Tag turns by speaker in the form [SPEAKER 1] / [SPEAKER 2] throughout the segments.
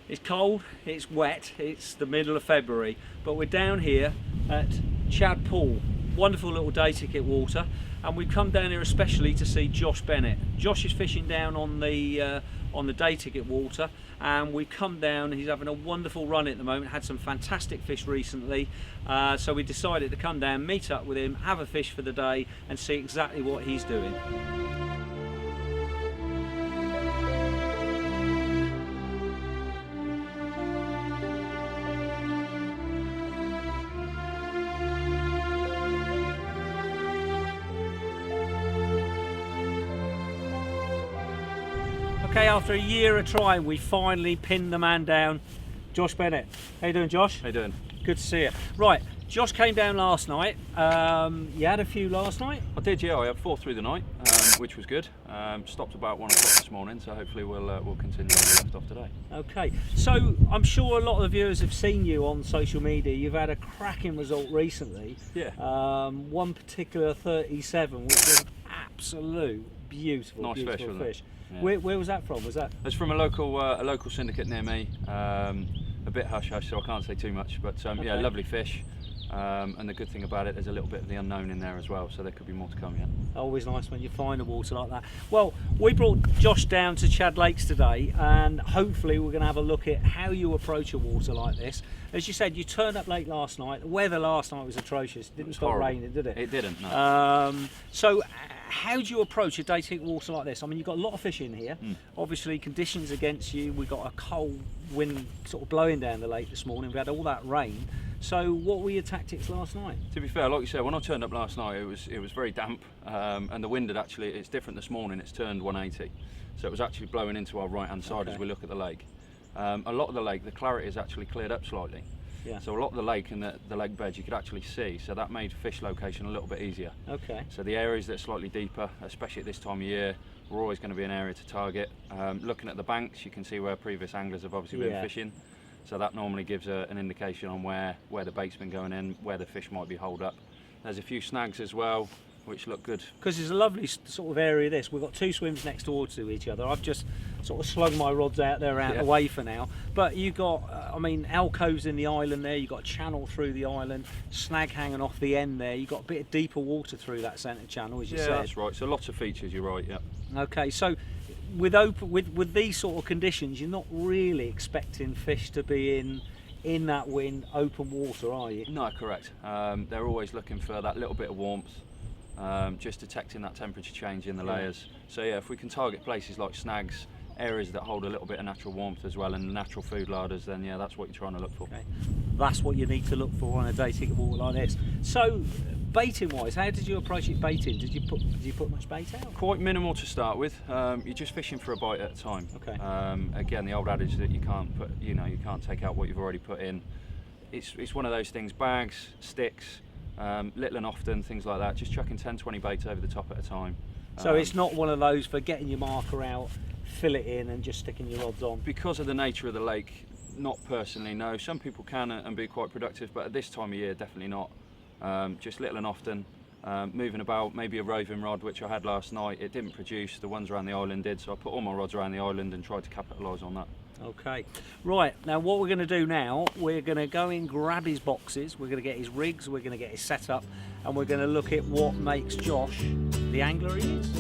[SPEAKER 1] It's cold, it's wet, it's the middle of February, but we're down here at Chad Pool, wonderful little day ticket water, and we've come down here especially to see Josh Bennett. Josh is fishing down on the day ticket water, and we've come down. He's having a wonderful run at the moment, had some fantastic fish recently, so we decided to come down, meet up with him, have a fish for the day and see exactly what he's doing. Okay, after a year of trying, we finally pinned the man down, Josh Bennett. How you doing, Josh?
[SPEAKER 2] How you doing?
[SPEAKER 1] Good to see you. Right, Josh came down last night. You had a few last night?
[SPEAKER 2] I did, yeah. I had 4 through the night, which was good. Stopped about 1 o'clock this morning, so hopefully we'll continue where we left off today.
[SPEAKER 1] Okay, so I'm sure a lot of the viewers have seen you on social media. You've had a cracking result recently.
[SPEAKER 2] Yeah.
[SPEAKER 1] One particular 37, which was an absolute beautiful fish.
[SPEAKER 2] Yeah.
[SPEAKER 1] Where was that from? Was that?
[SPEAKER 2] It's from a local syndicate near me. A bit hush hush, so I can't say too much. But yeah, lovely fish. And the good thing about it, there's a little bit of the unknown in there as well, so there could be more to come yet.
[SPEAKER 1] Always nice when you find a water like that. Well, we brought Josh down to Chad Lakes today, and hopefully we're going to have a look at how you approach a water like this. As you said, you turned up late last night. The weather last night was atrocious. It didn't stop raining, did it?
[SPEAKER 2] It didn't, no.
[SPEAKER 1] So how do you approach a day ticket water like this? I mean, you've got a lot of fish in here. Obviously, conditions against you. We've got a cold wind sort of blowing down the lake this morning. We had all that rain. So what were your tactics last night?
[SPEAKER 2] To be fair, like you said, when I turned up last night, it was very damp, and the wind had actually, it's different this morning, it's turned 180. So it was actually blowing into our right hand side as we look at the lake. A lot of the lake, the clarity has actually cleared up slightly.
[SPEAKER 1] Yeah.
[SPEAKER 2] So a lot of the lake and the lake beds you could actually see, so that made fish location a little bit easier.
[SPEAKER 1] Okay.
[SPEAKER 2] So the areas that are slightly deeper, especially at this time of year, we're always going to be an area to target. Looking at the banks, you can see where previous anglers have obviously been fishing. So that normally gives an indication on where the bait's been going in, where the fish might be holed up. There's a few snags as well, which look good.
[SPEAKER 1] Because it's a lovely sort of area this. We've got 2 swims next door to each other. I've just sort of slung my rods out there out the way for now. But you've got, I mean, alcoves in the island there. You've got a channel through the island, snag hanging off the end there. You've got a bit of deeper water through that centre channel, as you said.
[SPEAKER 2] Yeah, that's right. So lots of features, you're right, yeah.
[SPEAKER 1] Okay, so with these sort of conditions, you're not really expecting fish to be in that wind, open water, are you?
[SPEAKER 2] No, correct. They're always looking for that little bit of warmth, just detecting that temperature change in the layers. So yeah, if we can target places like snags, areas that hold a little bit of natural warmth as well, and natural food larders, then yeah, that's what you're trying to look for.
[SPEAKER 1] Okay. That's what you need to look for on a day ticket water like this. So baiting wise, how did you approach it baiting? Did you put much bait out?
[SPEAKER 2] Quite minimal to start with. You're just fishing for a bite at a time.
[SPEAKER 1] Okay.
[SPEAKER 2] Again, the old adage that you can't take out what you've already put in. It's one of those things. Bags, sticks, little and often, things like that. Just chucking 10-20 baits over the top at a time.
[SPEAKER 1] So it's not one of those for getting your marker out, fill it in and just sticking your rods on?
[SPEAKER 2] Because of the nature of the lake, not personally, no. Some people can and be quite productive, but at this time of year, definitely not. Just little and often, moving about, maybe a roving rod, which I had last night. It didn't produce, the ones around the island did, so I put all my rods around the island and tried to capitalise on that.
[SPEAKER 1] Okay, right, now what we're going to do now, we're going to go in, grab his boxes, we're going to get his rigs, we're going to get his setup, and we're going to look at what makes Josh the angler he is.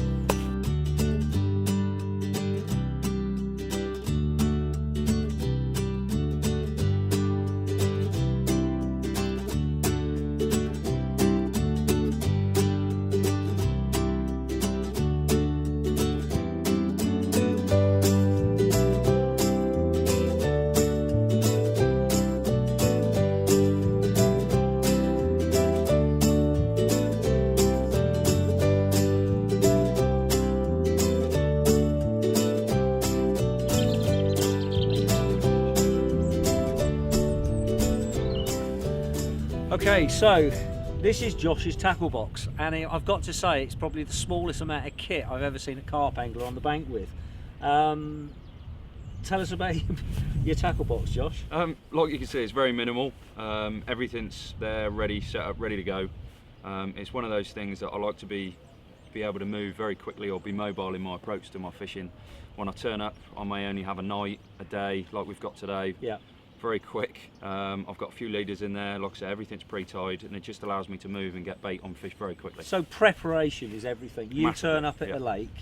[SPEAKER 1] Okay, so this is Josh's tackle box, and I've got to say it's probably the smallest amount of kit I've ever seen a carp angler on the bank with. Tell us about your tackle box, Josh.
[SPEAKER 2] Like you can see, it's very minimal. Everything's there, ready, set up, ready to go. It's one of those things that I like to be able to move very quickly or be mobile in my approach to my fishing. when I turn up, I may only have a night, a day, like we've got today.
[SPEAKER 1] Yeah.
[SPEAKER 2] Very quick. I've got a few leaders in there, like I said, everything's pre-tied, and it just allows me to move and get bait on fish very quickly.
[SPEAKER 1] So preparation is everything. You
[SPEAKER 2] Massively,
[SPEAKER 1] turn up at the lake,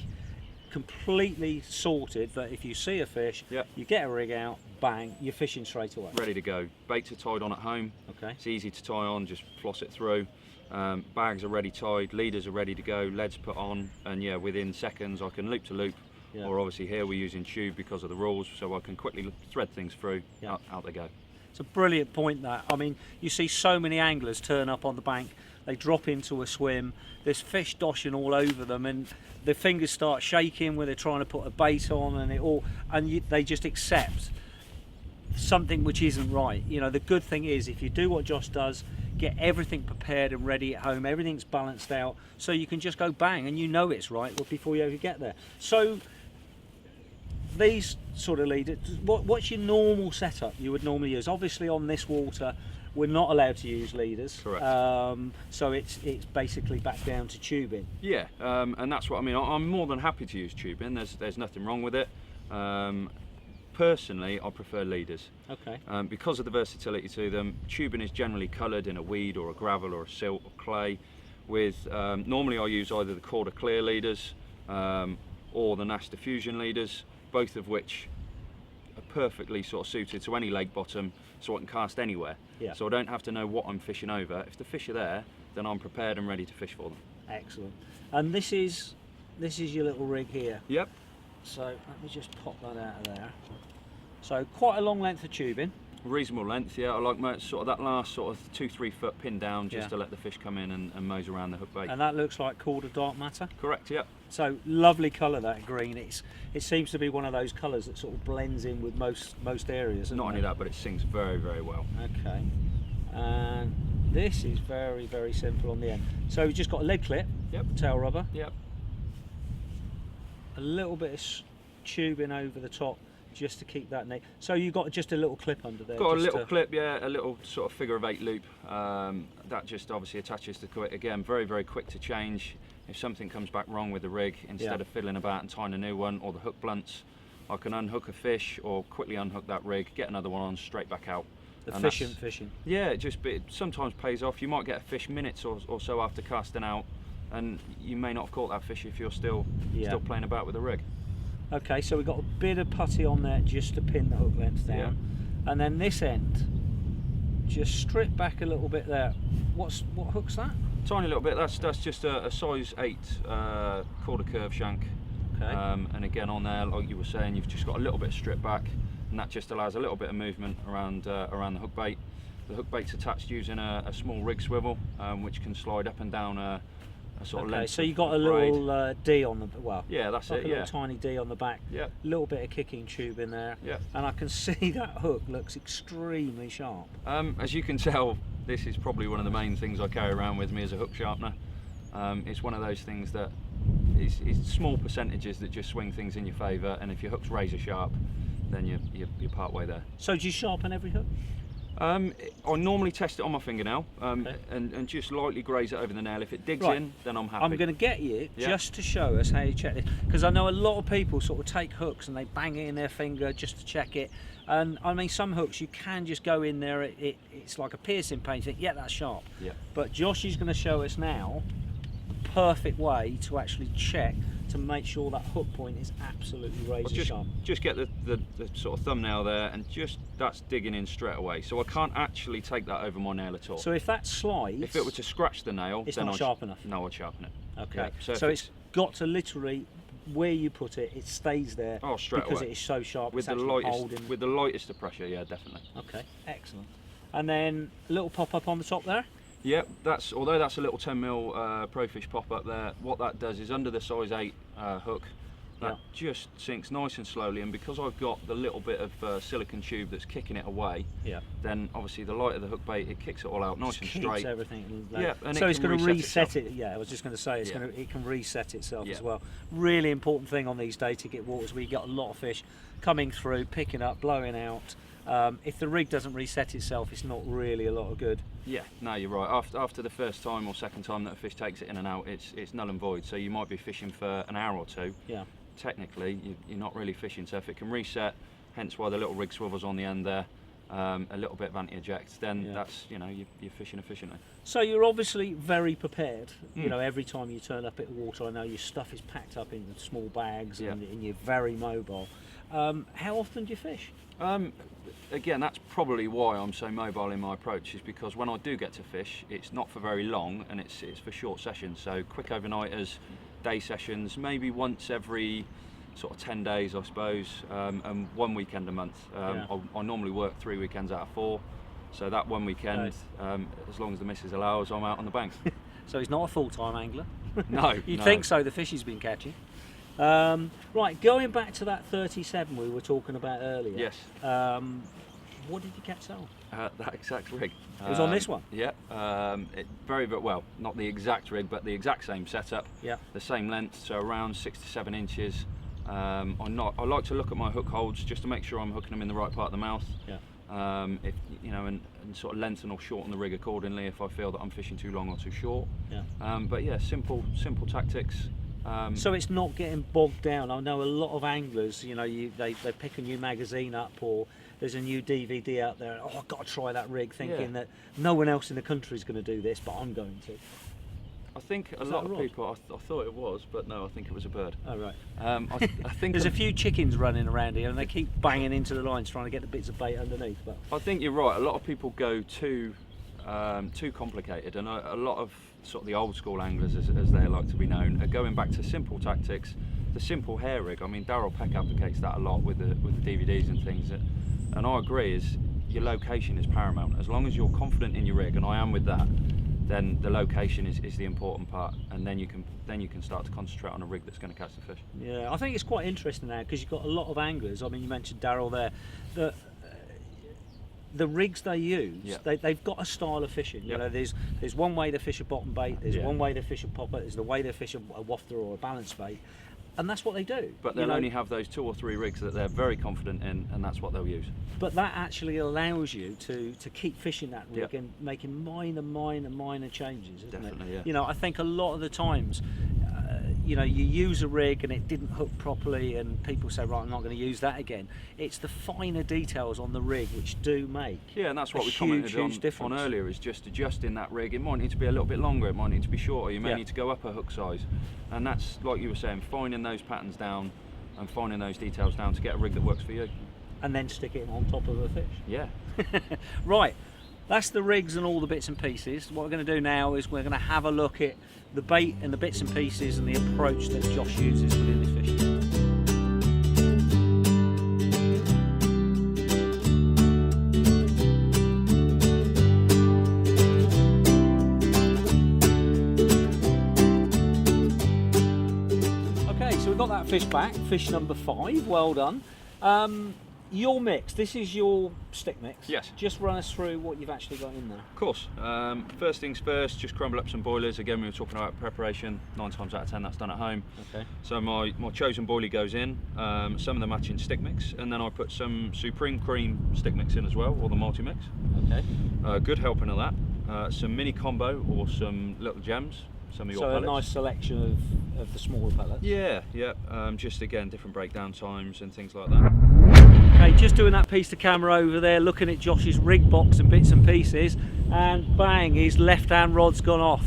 [SPEAKER 1] completely sorted that if you see a fish, you get a rig out, bang, you're fishing straight away.
[SPEAKER 2] Ready to go. Baits are tied on at home.
[SPEAKER 1] Okay.
[SPEAKER 2] It's easy to tie on, just floss it through. Bags are ready tied, leaders are ready to go, leads put on, and yeah, within seconds I can loop to loop. Yeah. Or obviously here we're using tube because of the rules, so I can quickly thread things through. Out they go.
[SPEAKER 1] It's a brilliant point that. I mean, you see so many anglers turn up on the bank, they drop into a swim, there's fish doshing all over them, and their fingers start shaking when they're trying to put a bait on, and they just accept something which isn't right. You know, the good thing is if you do what Josh does, get everything prepared and ready at home, everything's balanced out, so you can just go bang and you know it's right before you ever get there. So these sort of leaders, what's your normal setup you would normally use? Obviously on this water we're not allowed to use leaders.
[SPEAKER 2] Correct.
[SPEAKER 1] So it's basically back down to tubing.
[SPEAKER 2] Yeah, and that's what I mean. I'm more than happy to use tubing. There's nothing wrong with it. Personally, I prefer leaders.
[SPEAKER 1] Okay.
[SPEAKER 2] Because of the versatility to them. Tubing is generally coloured in a weed or a gravel or a silt or clay. With normally I use either the Quarter Clear leaders or the Nash Diffusion leaders, both of which are perfectly sort of suited to any lake bottom, so I can cast anywhere.
[SPEAKER 1] Yeah.
[SPEAKER 2] So I don't have to know what I'm fishing over. If the fish are there, then I'm prepared and ready to fish for them.
[SPEAKER 1] Excellent. And this is your little rig here.
[SPEAKER 2] Yep.
[SPEAKER 1] So let me just pop that out of there. So quite a long length of tubing.
[SPEAKER 2] Reasonable length, yeah. I like my sort of that last sort of 2-3 foot pin down just to let the fish come in and mose around the hook bait.
[SPEAKER 1] And that looks like called a dark matter.
[SPEAKER 2] Correct, yeah.
[SPEAKER 1] So lovely colour, that green. It seems to be one of those colours that sort of blends in with most areas.
[SPEAKER 2] Not only that, but it sings very, very well.
[SPEAKER 1] Okay. And this is very, very simple on the end. So we've just got a lead clip.
[SPEAKER 2] Yep.
[SPEAKER 1] Tail rubber.
[SPEAKER 2] Yep.
[SPEAKER 1] A little bit of tubing over the top, just to keep that neat. So you've got just a little clip under there.
[SPEAKER 2] Got a little clip, yeah, a little sort of figure of 8 loop. That just obviously attaches to it. Again, very, very quick to change. If something comes back wrong with the rig, instead of fiddling about and tying a new one, or the hook blunts, I can unhook a fish or quickly unhook that rig, get another one on, straight back out.
[SPEAKER 1] Efficient fishing.
[SPEAKER 2] Yeah, it sometimes pays off. You might get a fish minutes or so after casting out, and you may not have caught that fish if you're still playing about with the rig.
[SPEAKER 1] Okay, so we've got a bit of putty on there just to pin the hook length down, and then this end, just strip back a little bit there. What hook's that?
[SPEAKER 2] Tiny little bit. That's just a size 8 quarter curve shank.
[SPEAKER 1] Okay.
[SPEAKER 2] And again on there, like you were saying, you've just got a little bit of strip back, and that just allows a little bit of movement around the hook bait. The hook bait's attached using a small rig swivel, which can slide up and down a sort of length.
[SPEAKER 1] So you got a little D on the
[SPEAKER 2] Yeah, that's
[SPEAKER 1] like
[SPEAKER 2] it.
[SPEAKER 1] A little tiny D on the back.
[SPEAKER 2] Yeah.
[SPEAKER 1] A little bit of kicking tube in there.
[SPEAKER 2] Yeah.
[SPEAKER 1] And I can see that hook looks extremely sharp.
[SPEAKER 2] As you can tell, this is probably one of the main things I carry around with me as a hook sharpener. It's one of those things that it's small percentages that just swing things in your favour, and if your hook's razor sharp, then you're part way there.
[SPEAKER 1] So do you sharpen every hook?
[SPEAKER 2] I normally test it on my fingernail and just lightly graze it over the nail. If it digs in, then I'm happy.
[SPEAKER 1] I'm going to get you just to show us how you check this, because I know a lot of people sort of take hooks and they bang it in their finger just to check it. And I mean, some hooks you can just go in there, it's like a piercing pain. You think, yeah, that's sharp. Yeah. But Josh is going to show us now the perfect way to actually check to make sure that hook point is absolutely razor sharp.
[SPEAKER 2] Just get the sort of thumbnail there, and that's digging in straight away. So I can't actually take that over my nail at all.
[SPEAKER 1] So if that slides,
[SPEAKER 2] if it were to scratch the nail,
[SPEAKER 1] it's
[SPEAKER 2] then
[SPEAKER 1] not sharp enough.
[SPEAKER 2] No, I'd sharpen it.
[SPEAKER 1] Okay.
[SPEAKER 2] Yeah.
[SPEAKER 1] So it's got to literally, where you put it, it stays there.
[SPEAKER 2] Oh, straight
[SPEAKER 1] because
[SPEAKER 2] away.
[SPEAKER 1] it is so sharp.
[SPEAKER 2] With the lightest of pressure, yeah, definitely.
[SPEAKER 1] Okay, excellent. And then a little pop up on the top there.
[SPEAKER 2] Yeah, although that's a little 10mm Profish pop up there. What that does is under the size 8 hook, that just sinks nice and slowly, and because I've got the little bit of silicone tube that's kicking it away, then obviously the light of the hook bait, it kicks it all out nice and straight.
[SPEAKER 1] Keeps everything.
[SPEAKER 2] Yeah, and
[SPEAKER 1] so it's going to reset
[SPEAKER 2] it.
[SPEAKER 1] Yeah, I was just going to say it can reset itself as well. Really important thing on these day ticket waters, where you get a lot of fish coming through, picking up, blowing out. If the rig doesn't reset itself, it's not really a lot of good.
[SPEAKER 2] Yeah, no, you're right. After the first time or second time that a fish takes it in and out, it's null and void. So you might be fishing for an hour or two.
[SPEAKER 1] Yeah.
[SPEAKER 2] technically you're not really fishing. So if it can reset, hence why the little rig swivels on the end there, a little bit of anti-eject, then that's, you know, you're fishing efficiently.
[SPEAKER 1] So you're obviously very prepared. You know, every time you turn up at the water, I know your stuff is packed up in small bags, and you're very mobile. How often do you fish?
[SPEAKER 2] Again, that's probably why I'm so mobile in my approach, is because when I do get to fish, it's not for very long, and it's for short sessions. So quick overnighters, day sessions, maybe once every sort of 10 days, I suppose, and one weekend a month. I normally work 3 weekends out of 4, so that one weekend, as long as the missus allows, I'm out on the bank.
[SPEAKER 1] So he's not a full-time angler?
[SPEAKER 2] No.
[SPEAKER 1] You'd think so, the fish he's been catching. Right, going back to that 37 we were talking about earlier.
[SPEAKER 2] Yes.
[SPEAKER 1] What did you catch that on?
[SPEAKER 2] That exact rig.
[SPEAKER 1] It was on this one?
[SPEAKER 2] Yeah. Very well, not the exact rig, but the exact same setup.
[SPEAKER 1] Yeah.
[SPEAKER 2] The same length, so around 6 to 7 inches. I like to look at my hook holds just to make sure I'm hooking them in the right part of the mouth.
[SPEAKER 1] Yeah.
[SPEAKER 2] If you know, and sort of lengthen or shorten the rig accordingly if I feel that I'm fishing too long or too short.
[SPEAKER 1] Yeah.
[SPEAKER 2] But yeah, simple tactics.
[SPEAKER 1] So it's not getting bogged down. I know a lot of anglers, you know, they pick a new magazine up, or there's a new DVD out there. Oh, I've got to try that rig, thinking that no one else in the country is going to do this, but I'm going to.
[SPEAKER 2] I think a lot of people, I thought it was, but no, I think it was a bird.
[SPEAKER 1] Oh, right.
[SPEAKER 2] I think
[SPEAKER 1] there's a few chickens running around here, and they keep banging into the lines trying to get the bits of bait underneath. But
[SPEAKER 2] I think you're right. A lot of people go too complicated, and a lot of sort of the old school anglers, as they like to be known, are going back to simple tactics, the simple hair rig. I mean, Darryl Peck advocates that a lot with the DVDs and things, and I agree. Is your location is paramount. As long as you're confident in your rig, and I am with that, then the location is the important part, and then you can start to concentrate on a rig that's going to catch the fish.
[SPEAKER 1] Yeah, I think it's quite interesting now, because you've got a lot of anglers. I mean, you mentioned Darryl there, that the rigs they use, they've got a style of fishing. You know, there's one way to fish a bottom bait, there's one way to fish a popper, there's the way to fish a wafter or a balance bait, and that's what they do.
[SPEAKER 2] But they'll only have those 2 or 3 rigs that they're very confident in, and that's what they'll use.
[SPEAKER 1] But that actually allows you to keep fishing that rig and making minor changes, isn't it?
[SPEAKER 2] Yeah.
[SPEAKER 1] You know, I think a lot of the times, you know, you use a rig and it didn't hook properly, and people say, right, I'm not going to use that again. It's the finer details on the rig which do make
[SPEAKER 2] and that's what we commented on earlier, is just adjusting that rig. It might need to be a little bit longer, it might need to be shorter, you may need to go up a hook size, and that's, like you were saying, finding those patterns down and finding those details down to get a rig that works for you.
[SPEAKER 1] And then stick it on top of a fish.
[SPEAKER 2] Yeah.
[SPEAKER 1] Right, that's the rigs and all the bits and pieces. What we're going to do now is we're going to have a look at the bait and the bits and pieces and the approach that Josh uses within his fishing. Okay, so we've got that fish back, fish number 5, well done. Your mix, this is your stick mix.
[SPEAKER 2] Yes.
[SPEAKER 1] Just run us through what you've actually got in there.
[SPEAKER 2] Of course. First things first, just crumble up some boilers. Again, we were talking about preparation. 9 times out of 10 that's done at home.
[SPEAKER 1] Okay.
[SPEAKER 2] So my chosen boilie goes in, some of the matching stick mix, and then I put some Supreme Cream stick mix in as well, or the multi-mix.
[SPEAKER 1] Okay.
[SPEAKER 2] Good helping of that. Some mini combo or some little gems. Some of your pellets.
[SPEAKER 1] So a nice selection of the smaller pellets.
[SPEAKER 2] Yeah. Just again, different breakdown times and things like that.
[SPEAKER 1] Okay, just doing that piece to camera over there, looking at Josh's rig box and bits and pieces, and bang, his left-hand rod's gone off.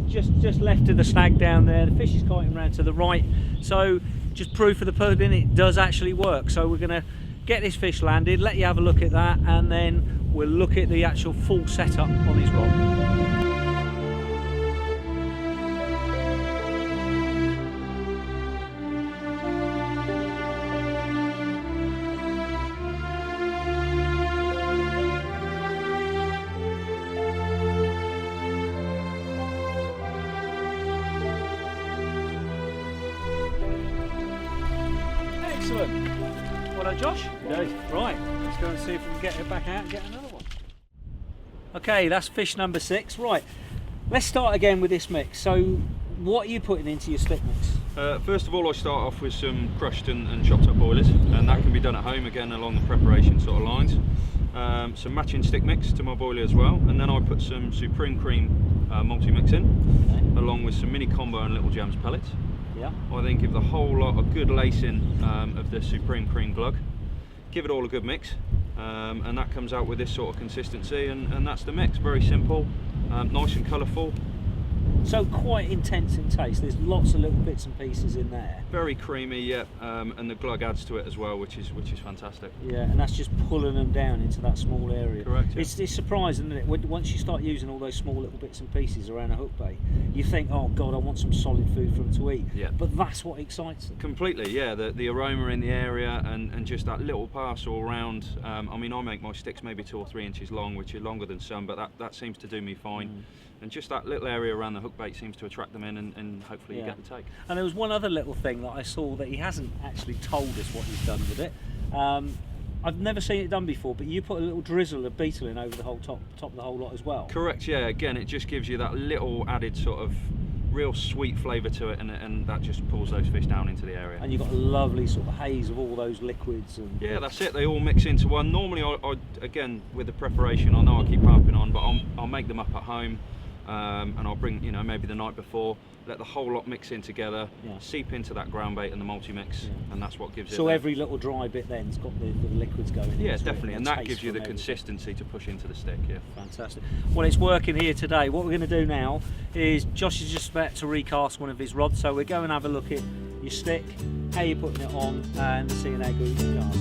[SPEAKER 1] Just left of the snag down there. The fish is kiting around to the right. So just proof of the pudding, it does actually work. So we're going to get this fish landed, let you have a look at that, and then we'll look at the actual full setup on his rod. Excellent. Well done, Josh. Right, let's go and see if we can get it back out and get another one. Okay, that's fish number 6. Right, let's start again with this mix. So, what are you putting into your stick mix?
[SPEAKER 2] First of all, I start off with some crushed and chopped up boilers, and that can be done at home again along the preparation sort of lines. Some matching stick mix to my boilie as well, and then I put some Supreme Cream multi-mix in, along with some mini combo and little gems pellets.
[SPEAKER 1] Yeah.
[SPEAKER 2] I then give the whole lot a good lacing of the Supreme Cream Glug. Give it all a good mix, and that comes out with this sort of consistency, and that's the mix. Very simple, nice and colourful.
[SPEAKER 1] So quite intense in taste. There's lots of little bits and pieces in there.
[SPEAKER 2] Very creamy, yeah, and the glug adds to it as well, which is fantastic.
[SPEAKER 1] Yeah, and that's just pulling them down into that small area.
[SPEAKER 2] Correct. Yeah.
[SPEAKER 1] It's surprising, isn't it? Once you start using all those small little bits and pieces around a hook bait, you think, oh God, I want some solid food for them to eat.
[SPEAKER 2] Yeah.
[SPEAKER 1] But that's what excites them.
[SPEAKER 2] Completely, yeah. The aroma in the area and just that little parcel around. I mean, I make my sticks maybe 2 or 3 inches long, which are longer than some, but that seems to do me fine. And just that little area around the hook bait seems to attract them in, and hopefully you get the take.
[SPEAKER 1] And there was one other little thing that I saw that he hasn't actually told us what he's done with it. I've never seen it done before, but you put a little drizzle of beetle in over the whole top of the whole lot as well.
[SPEAKER 2] Correct, yeah. Again, it just gives you that little added sort of real sweet flavour to it, and that just pulls those fish down into the area.
[SPEAKER 1] And you've got a lovely sort of haze of all those liquids. And
[SPEAKER 2] yeah, that's it. They all mix into one. Normally, I again, with the preparation, I know I keep harping on, but I'll make them up at home. And I'll bring, maybe the night before, let the whole lot mix in together, seep into that ground bait and the multi-mix, and that's what gives it.
[SPEAKER 1] So every little dry bit then's got the liquids going.
[SPEAKER 2] Yeah, definitely, and that gives you the consistency to push into the stick. Yeah,
[SPEAKER 1] fantastic. Well, it's working here today. What we're going to do now is Josh is just about to recast one of his rods, so we're going to have a look at your stick, how you're putting it on, and seeing how good you cast.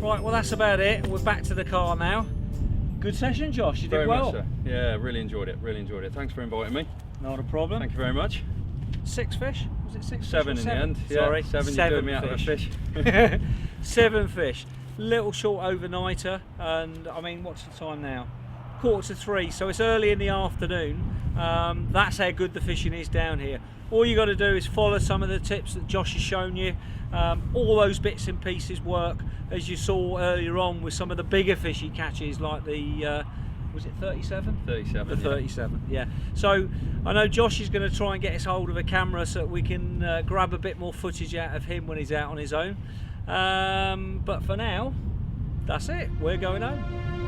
[SPEAKER 1] Right, well that's about it. We're back to the car now. Good session, Josh. You did well.
[SPEAKER 2] Very much so. Yeah, really enjoyed it. Really enjoyed it. Thanks for inviting me.
[SPEAKER 1] Not a problem.
[SPEAKER 2] Thank you very much.
[SPEAKER 1] 6 fish? Was it 6?
[SPEAKER 2] 7 in the end.
[SPEAKER 1] Sorry,
[SPEAKER 2] yeah, 7. You doing me out of a fish.
[SPEAKER 1] 7 fish. Little short overnighter, and I mean, what's the time now? 2:45. So it's early in the afternoon. That's how good the fishing is down here. All you got to do is follow some of the tips that Josh has shown you. All those bits and pieces work, as you saw earlier on with some of the bigger fish he catches, like the was it 37?
[SPEAKER 2] 37.
[SPEAKER 1] The 37, yeah. So I know Josh is going to try and get us hold of a camera so that we can grab a bit more footage out of him when he's out on his own. But for now, that's it. We're going home.